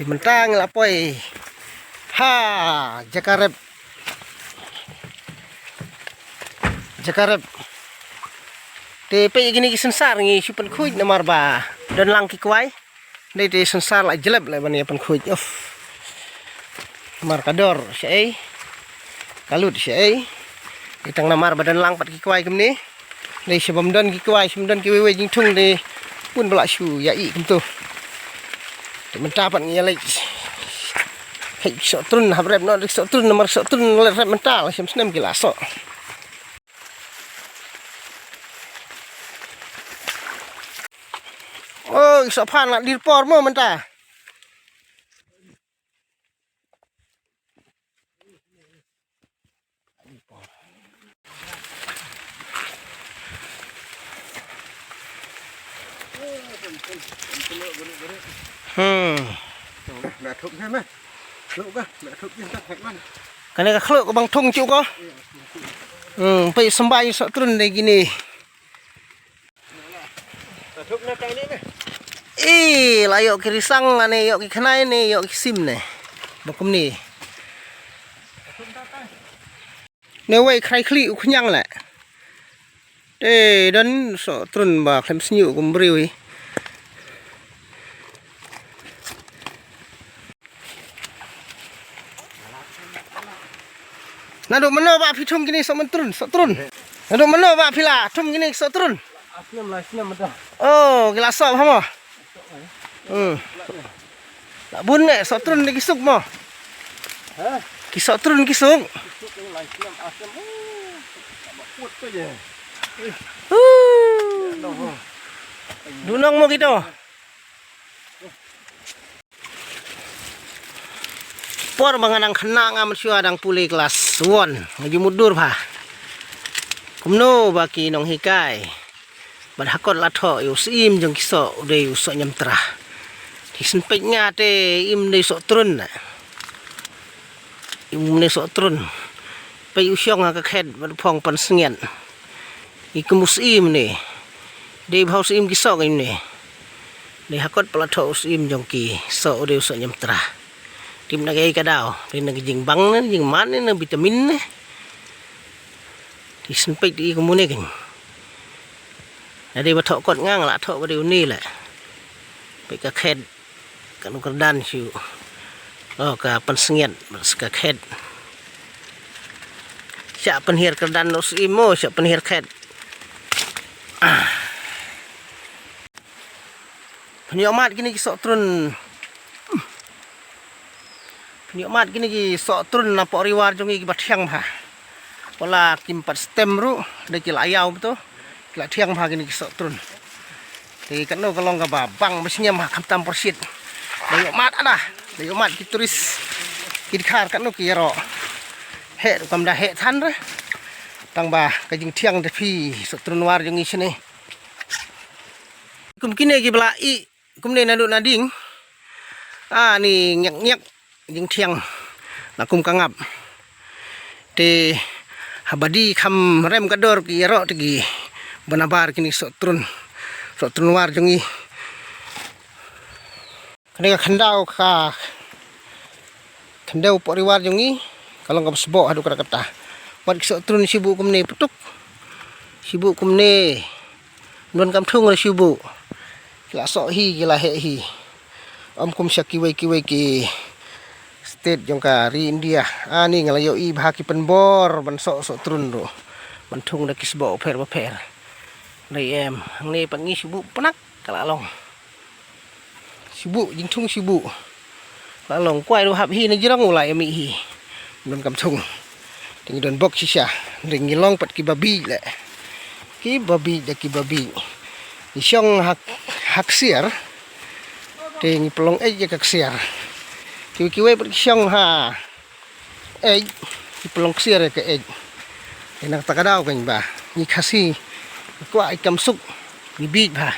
Mentang lapoi. Ha, jakarep. Jakarep. Te pe gini sensar ngi supen khuj namar ba. Dan lang ki kwai. Đây te sensar lại jeleb lại bani pen khuj. Of. Mar kador sei. Kalut sei. Itang namar badan lang pat ki kwai kem ni. Đây sebam dan ki kwai, sebam dan ki wewe jing thung de pun belak shu ya i kem tu. Te menta pat ngi lek. Hei sok trun habrep no sok trun nomor sok trun le rep mental sem senem gila sok. Oh sok pan nak dirpor mo menta. Mẹ thục hay mấy? Lũ cơ, mẹ thục yên tắc hạnh lắm. Cái này khlo ko bang thung chu ko. Pe sambay sok trun de gini. Mẹ thục na tay ni. Layo kirisang ane yo ki khnai ne yo ki sim ne. Bakum ni. Ne wei khai khli u khnyang la. Te dan sok trun ba khlem snyu kum briwi. Nado mano ba phi thum gini sok trun. Nado mano ba phi la thum gini sok trun. Aslam mata. Oh, gila sok ha mo. Tak bun ne sok trun ni kisuk mo. Ha? Kisok trun kisuk. Aslam. Tak kuat tu je. Dunong mo gitu. Por manganang kena ngam syua dang puli kelas 1 ngaju mudur pha. Kumno baki nong hikai. Badhakot latho yu sim jong kisok ude yu sok nyamtra. Hisin pek ngate im de sok trun. Im ne sok trun. Pe yu syong ka khet bad phong pan sngen. Ikumus im ni. De bhaus im kisok im ni. De hakot palatho im jong ki sok ude yu sok nyamtra. Tim na kay kadaw, rin naging bang na, naging man na, vitamin na. Disinpek di kumune kan. Nadi ba thok kot ngang la thok ba diu ni la. Pe ka khed kan kerdan siu. Oh ka pensengit ka khed. Sia penhir kerdan nos imo, sia penhir khed. Penyomat gini kisok trun. Nikmat gini ki sok trun na po riwar jongi ki bathiang pha. Pola kimpat stem ru de ki layau betul. Ki thiang pha gini ki sok trun. Ti kanu kalong ka ba bang mesnya mah kamtam persit. Nikmat ada. Nikmat ki turis ki khar kanu ki ro. He kam da he than re. Tang ba ka jing thiang de phi sok trun war jongi sini. Kum kine ki bla I kum ne nadu nading. Ni nyak jing thiang na kum kangap te habadi kham rem kador ki ro tigi banabar kini sok trun war jongi kani khandau pori war jongi kalau ngam sebo adu kata wat sok trun sibu kum ne putuk sibu kum ne non kam thung sibu la sok hi gila he hi om kum syaki ki state jong ka ri India ani ngalayo I bahaki penbor ban sok trun ro ban thung da kisbo pher dai em ni pangi sibu panak kalalong sibu jing thung sibu lalong kwai ro hap hi na jirang ulai mi hi don kam thung ting don bok sisa ring ngilong pat ki babi le ki babi ni syong hak siar ting pelong ja kak siar kiwe bersyong ha pelong siar ke enak takadaw kan ba ni kasi ko ay kamsuk ni big ba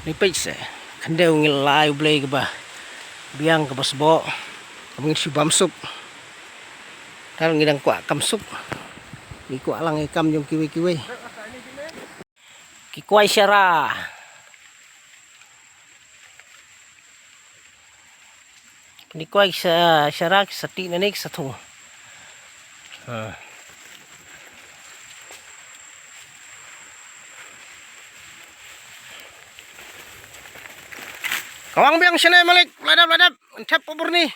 ni petse kandew ngilay blay ba biang ka basbo kaming si bamsuk tal ngidang ko kamsuk ni ko alang ikam yung kiwe kikwai syara Kini kuai sa syarak sa ti na nik sa tu. Kawang biang sini Malik, ladap, encap kubur nih.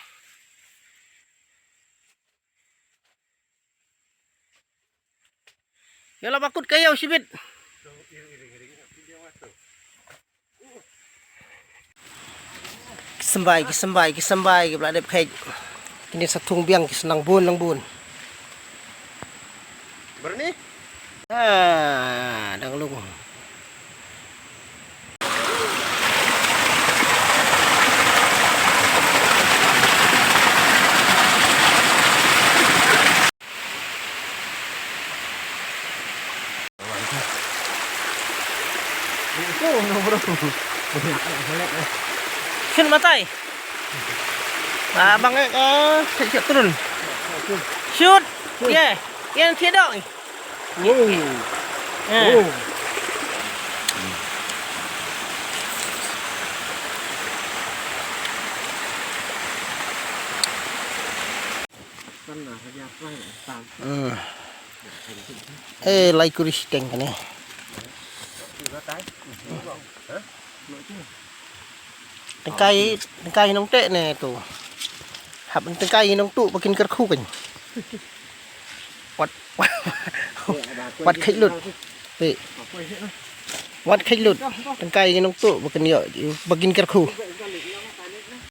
Yalah bakut kaya sibit. Kisambai, ladap kaya. Kini satung biang kisenang bun. Berni? Dah ngelung. Sini matai. Abang siap turun. Shoot. Yeah. Yang tiada ni. Lai kuris teng kan ni. Tengkai nong tek nè tu. Hab tengkai nong tu makin kerku kan. Wat khách lụt. Vậy. Wat khách lụt. Tengkai nong tu makin kerku.